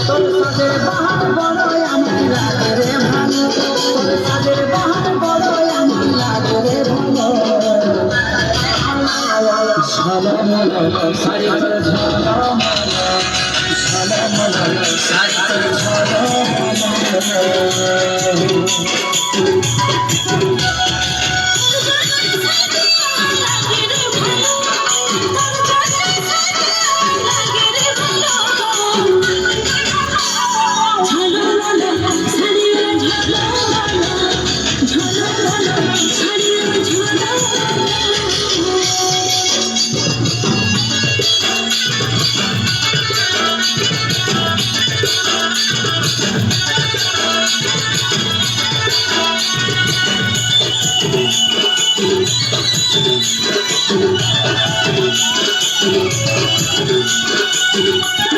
তোর সাজের বাহার বড়ই আমার লাগে রে ভালো, তোর সাজের বাহার বড়ই আমার লাগে রে ভালো। ঝলমল শাড়ি তোর ঝলমল, ঝলমল শাড়ি তোর ঝলমল। Thank you.